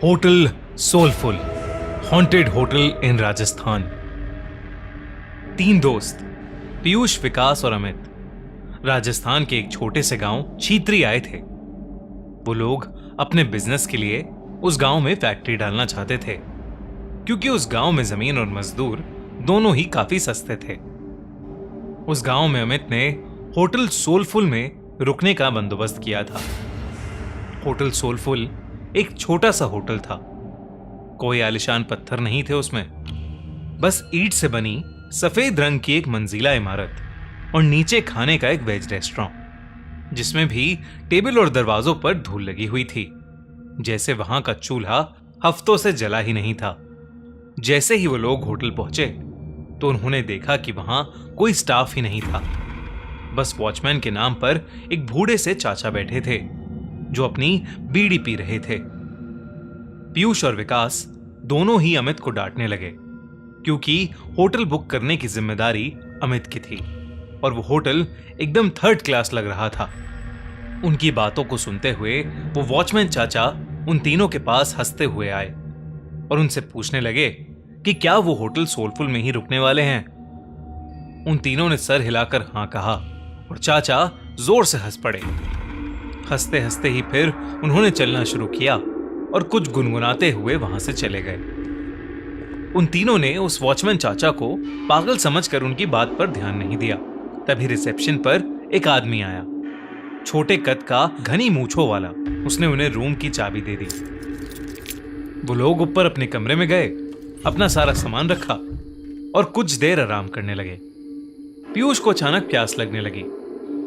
Hotel soulful, haunted hotel in Rajasthan. 3 दोस्त पीयूष, विकास और अमित राजस्थान के एक छोटे से गांव छीत्री आए थे। वो लोग अपने बिजनेस के लिए उस गांव में फैक्ट्री डालना चाहते थे, क्योंकि उस गांव में जमीन और मजदूर दोनों ही काफी सस्ते थे। उस गांव में अमित ने होटल सोलफुल में रुकने का बंदोबस्त किया था। होटल सोलफुल एक छोटा सा होटल था। कोई आलिशान पत्थर नहीं थे उसमें, बस ईंट से बनी सफेद रंग की एक मंजिला इमारत और नीचे खाने का एक वेज रेस्टोरेंट, जिसमें भी टेबल और दरवाजों पर धूल लगी हुई थी, जैसे वहां का चूल्हा हफ्तों से जला ही नहीं था। जैसे ही वो लोग होटल पहुंचे तो उन्होंने देखा कि वहां कोई स्टाफ ही नहीं था। बस वॉचमैन के नाम पर एक बूढ़े से चाचा बैठे थे जो अपनी बीड़ी पी रहे थे। पीयूष और विकास दोनों ही अमित को डांटने लगे, क्योंकि होटल बुक करने की जिम्मेदारी अमित की थी और वो होटल एकदम 3rd क्लास लग रहा था। उनकी बातों को सुनते हुए वो वॉचमैन चाचा उन तीनों के पास हंसते हुए आए और उनसे पूछने लगे कि क्या वो होटल सोलफुल में ही रुकने वाले हैं। उन तीनों ने सर हिलाकर हां कहा और चाचा जोर से हंस पड़े। हंसते हंसते ही फिर उन्होंने चलना शुरू किया और कुछ गुनगुनाते हुए वहां से चले गए। उन तीनों ने उस वॉचमैन चाचा को पागल समझकर उनकी बात पर ध्यान नहीं दिया। तभी रिसेप्शन पर एक आदमी आया, छोटे कद का, घनी मूंछों वाला। उसने उन्हें रूम की चाबी दे दी। वो लोग ऊपर अपने कमरे में गए, अपना सारा सामान रखा और कुछ देर आराम करने लगे। पीयूष को अचानक प्यास लगने लगी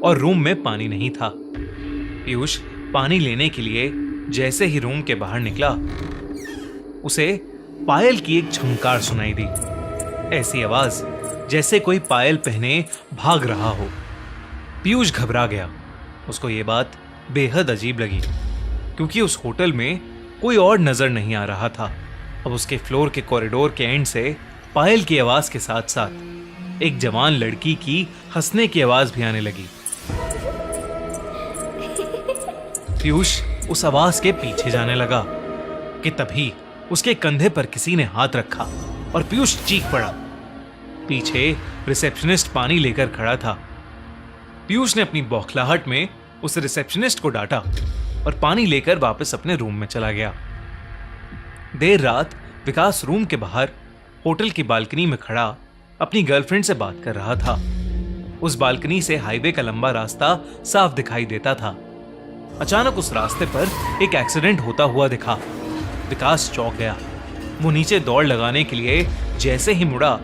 और रूम में पानी नहीं था। पीयूष पानी लेने के लिए जैसे ही रूम के बाहर निकला, उसे पायल की एक झंकार सुनाई दी। ऐसी आवाज जैसे कोई पायल पहने भाग रहा हो। पीयूष घबरा गया। उसको यह बात बेहद अजीब लगी, क्योंकि उस होटल में कोई और नजर नहीं आ रहा था। अब उसके फ्लोर के कॉरिडोर के एंड से पायल की आवाज के साथ साथ एक जवान लड़की की हंसने की आवाज भी आने लगी। पीयूष उस आवाज के पीछे जाने लगा कि तभी उसके कंधे पर किसी ने हाथ रखा और पीयूष चीख पड़ा। पीछे रिसेप्शनिस्ट पानी लेकर खड़ा था। पीयूष ने अपनी बौखलाहट में उस रिसेप्शनिस्ट को डांटा और पानी लेकर वापस अपने रूम में चला गया। देर रात विकास रूम के बाहर होटल की बालकनी में खड़ा अपनी गर्लफ्रेंड से बात कर रहा था। उस बालकनी से हाईवे का लंबा रास्ता साफ दिखाई देता था। अचानक उस रास्ते पर एक एक्सीडेंट होता हुआ दिखा। विकास चौंक गया। वो नीचे दौड़ लगाने के लिए जैसे ही मुड़ा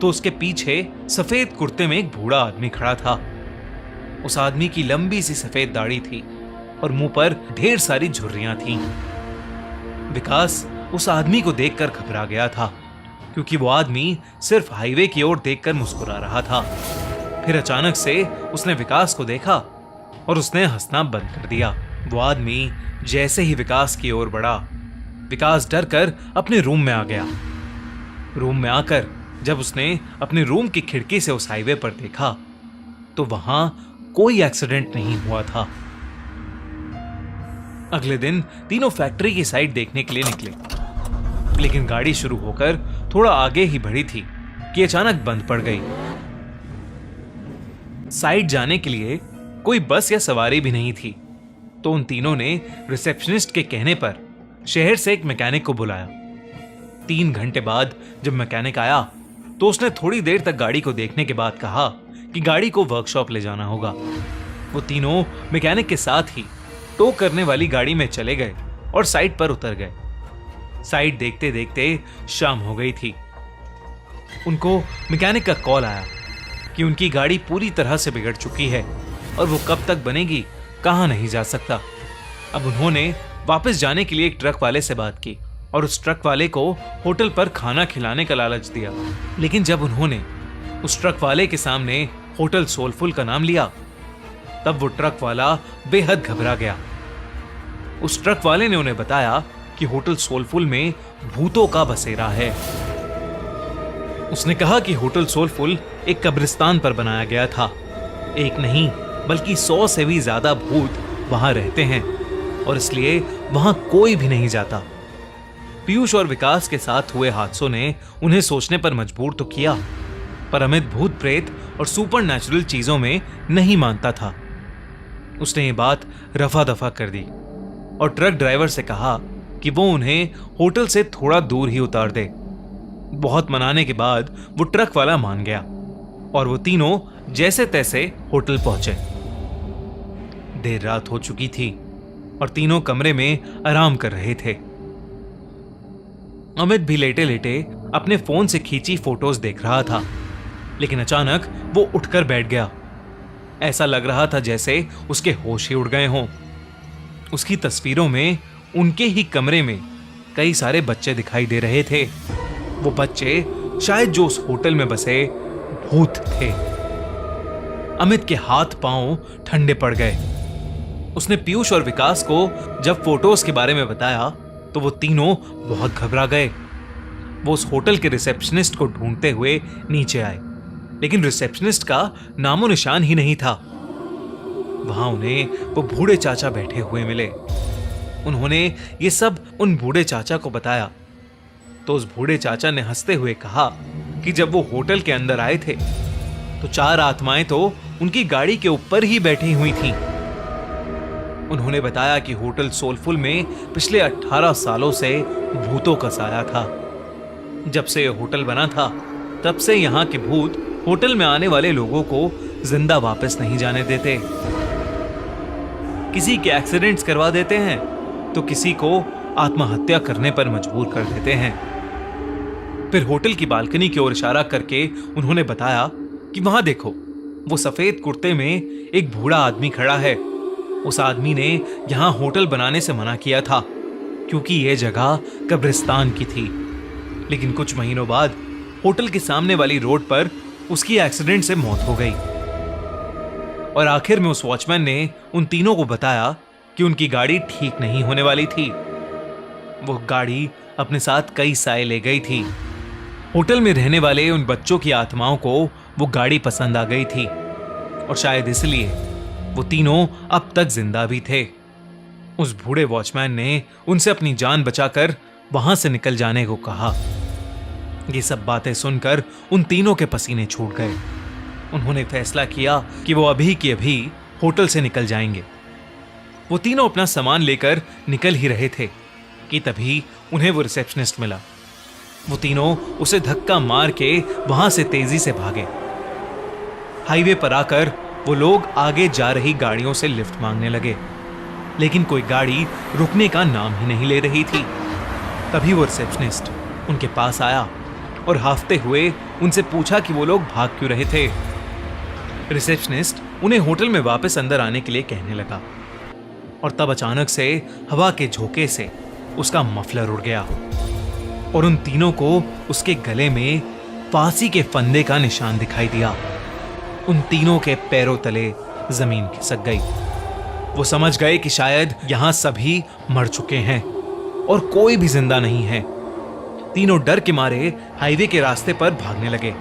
तो उसके पीछे सफेद कुर्ते में एक बूढ़ा आदमी खड़ा था। उस आदमी की लंबी सी सफेद दाढ़ी थी और मुंह पर ढेर सारी झुर्रियां थीं। विकास उस आदमी को देखकर घबरा गया था, क्योंकि वो आदमी सिर्फ हाईवे की ओर देखकर मुस्कुरा रहा था। फिर अचानक से उसने विकास को देखा और उसने हंसना बंद कर दिया। वो आदमी जैसे ही विकास की ओर बढ़ा, विकास डर कर अपने रूम में आ गया। रूम में आकर जब उसने अपने रूम की खिड़की से उस हाईवे पर देखा तो वहां कोई एक्सीडेंट नहीं हुआ था। अगले दिन तीनों फैक्ट्री की साइट देखने के लिए निकले, लेकिन गाड़ी शुरू होकर थोड़ा आगे ही बढ़ी थी कि अचानक बंद पड़ गई। साइट जाने के लिए कोई बस या सवारी भी नहीं थी, तो उन तीनों ने रिसेप्शनिस्ट के कहने पर शहर से एक मैकेनिक को बुलाया। 3 घंटे बाद जब मैकेनिक आया तो उसने थोड़ी देर तक गाड़ी को देखने के बाद कहा कि गाड़ी को वर्कशॉप ले जाना होगा। वो तीनों मैकेनिक के साथ ही टो करने वाली गाड़ी में चले गए और साइट पर उतर गए। साइट देखते देखते शाम हो गई थी। उनको मैकेनिक का कॉल आया कि उनकी गाड़ी पूरी तरह से बिगड़ चुकी है और वो कब तक बनेगी कहां नहीं जा सकता। अब उन्होंने वापस जाने के लिए एक ट्रक वाले से बात की और उस ट्रक वाले को होटल पर खाना खिलाने का लालच दिया। लेकिन जब उन्होंने उस ट्रक वाले के सामने होटल सोलफुल का नाम लिया, तब वो ट्रक वाला बेहद घबरा गया। उस ट्रक वाले ने उन्हें बताया कि होटल सोलफुल में भूतों का बसेरा है। उसने कहा कि होटल सोलफुल एक कब्रिस्तान पर बनाया गया था। एक नहीं बल्कि 100 से भी ज्यादा भूत वहां रहते हैं और इसलिए वहां कोई भी नहीं जाता। पीयूष और विकास के साथ हुए हादसों ने उन्हें सोचने पर मजबूर तो किया, पर अमित भूत प्रेत और सुपर नेचुरल चीजों में नहीं मानता था। उसने ये बात रफा दफा कर दी और ट्रक ड्राइवर से कहा कि वो उन्हें होटल से थोड़ा दूर ही उतार दे। बहुत मनाने के बाद वो ट्रक वाला मान गया और वो तीनों जैसे तैसे होटल पहुंचे। देर रात हो चुकी थी और तीनों कमरे में आराम कर रहे थे। अमित भी लेटे लेटे अपने फोन से खींची फोटोज देख रहा था, लेकिन अचानक वो उठकर बैठ गया। ऐसा लग रहा था जैसे उसके होश ही उड़ गए हों। उसकी तस्वीरों में उनके ही कमरे में कई सारे बच्चे दिखाई दे रहे थे। वो बच्चे शायद जो उस होटल में बसे भूत थे। अमित के हाथ पांव ठंडे पड़ गए। उसने पीयूष और विकास को जब फोटोज के बारे में बताया तो वो तीनों बहुत घबरा गए। वो उस होटल के रिसेप्शनिस्ट को ढूंढते हुए नीचे आए, लेकिन रिसेप्शनिस्ट का नामो निशान ही नहीं था। वहां उन्हें वो बूढ़े चाचा बैठे हुए मिले। उन्होंने ये सब उन बूढ़े चाचा को बताया तो उस बूढ़े चाचा ने हंसते हुए कहा कि जब वो होटल के अंदर आए थे तो 4 आत्माएं तो उनकी गाड़ी के ऊपर ही बैठी हुई थीं। उन्होंने बताया कि होटल सोलफुल में पिछले 18 सालों से भूतों का साया था। जब से यह होटल बना था तब से यहाँ के भूत होटल में आने वाले लोगों को जिंदा वापस नहीं जाने देते। किसी के एक्सीडेंट्स करवा देते हैं तो किसी को आत्महत्या करने पर मजबूर कर देते हैं। फिर होटल की बालकनी की ओर इशारा करके उन्होंने बताया कि वहां देखो, वो सफेद कुर्ते में एक बूढ़ा आदमी खड़ा है। उस आदमी ने यहां होटल बनाने से मना किया था क्योंकि यह जगह कब्रिस्तान की थी, लेकिन कुछ महीनों बाद होटल के सामने वाली रोड पर उसकी एक्सीडेंट से मौत हो गई। और आखिर में उस वॉचमैन ने उन तीनों को बताया कि उनकी गाड़ी ठीक नहीं होने वाली थी। वो गाड़ी अपने साथ कई साए ले गई थी। होटल में रहने वाले उन बच्चों की आत्माओं को वो गाड़ी पसंद आ गई थी और शायद इसलिए वो तीनों अब तक जिंदा भी थे। उस बूढ़े वॉचमैन ने उनसे अपनी जान बचाकर वहां से निकल जाने को कहा। ये सब बातें सुनकर उन तीनों के पसीने छूट गए। उन्होंने फैसला किया कि वो अभी की अभी होटल से निकल जाएंगे। वो तीनों अपना सामान लेकर निकल ही रहे थे कि तभी उन्हें वो रिसेप्शनिस्ट मिला। वो तीनों उसे धक्का मार के वहां से तेजी से भागे। हाईवे पर आकर वो लोग आगे जा रही गाड़ियों से लिफ्ट मांगने लगे, लेकिन कोई गाड़ी रुकने का नाम ही नहीं ले रही थी। तभी वो रिसेप्शनिस्ट उनके पास आया और हाफते हुए उनसे पूछा कि वो लोग भाग क्यों रहे थे। रिसेप्शनिस्ट उन्हें होटल में वापस अंदर आने के लिए कहने लगा और तब अचानक से हवा के झोंके से उसका मफलर उड़ गया और उन तीनों को उसके गले में फांसी के फंदे का निशान दिखाई दिया। उन तीनों के पैरों तले जमीन खिसक गई। वो समझ गए कि शायद यहां सभी मर चुके हैं और कोई भी जिंदा नहीं है। तीनों डर के मारे हाईवे के रास्ते पर भागने लगे।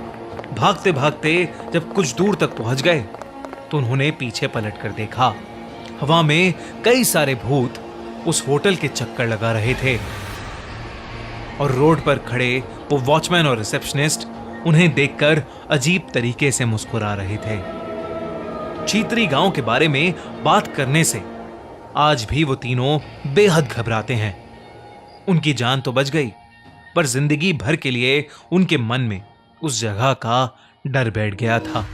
भागते भागते जब कुछ दूर तक पहुंच गए तो उन्होंने पीछे पलट कर देखा। हवा में कई सारे भूत उस होटल के चक्कर लगा रहे थे और रोड पर खड़े वो वॉचमैन और रिसेप्शनिस्ट उन्हें देखकर अजीब तरीके से मुस्कुरा रहे थे। चीत्री गांव के बारे में बात करने से आज भी वो तीनों बेहद घबराते हैं। उनकी जान तो बच गई, पर जिंदगी भर के लिए उनके मन में उस जगह का डर बैठ गया था।